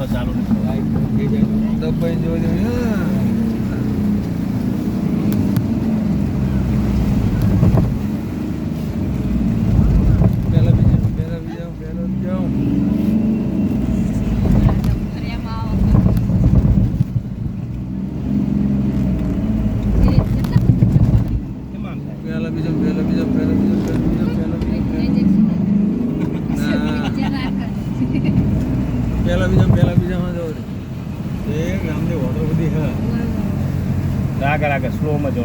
ચાલુ નહીં દબાઈ જોઈ પેલા બીજા પેલા બીજામાં જવું રામદેવ હોટલ બધી હા આગળ આગળ સ્લોમાં જો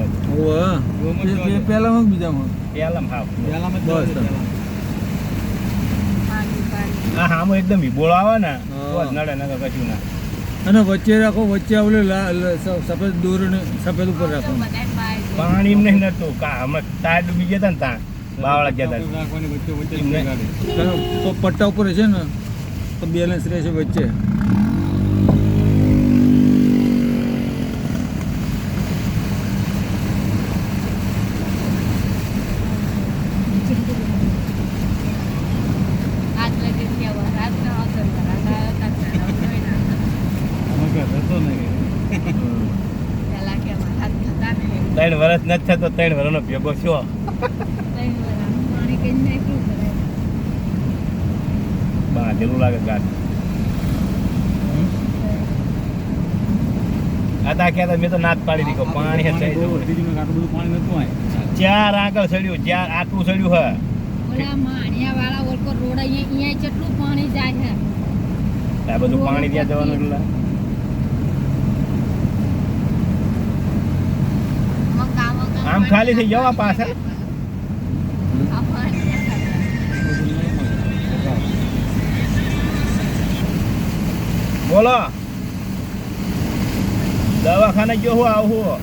પેલામાં બીજામાં પહેલામાં બસ હા હા એકદમ બોળ આવે ને તો જ નડે નકર કશું ના અને વચ્ચે રાખો વચ્ચે આવલે સફેદ દોર ને સફેદ ઉપર રાખો પાણી એમ નહીં નડતું હમણાં ટાયર ડૂબી ગયા હતા ને ત્યાં બાવળા ગયા હતા તો પટ્ટા ઉપર છે ને તો બેલેન્સ રહેશે વચ્ચે ત્રણ વર્ષ નથી થતો 3 વર્ષનો ભેગો છો બાંધેલું લાગે ગાડી હતા ક્યાં મેં તો નાત પાડી દીધો પાણી પાણી નતું ચાર આગળ ચડ્યું જ્યાં આટલું ચડ્યું હે આ બધું પાણી ત્યાં જવાનું એટલે આમ ખાલી થઈ જવા પાછા બોલો દવાખાને જો હું આવું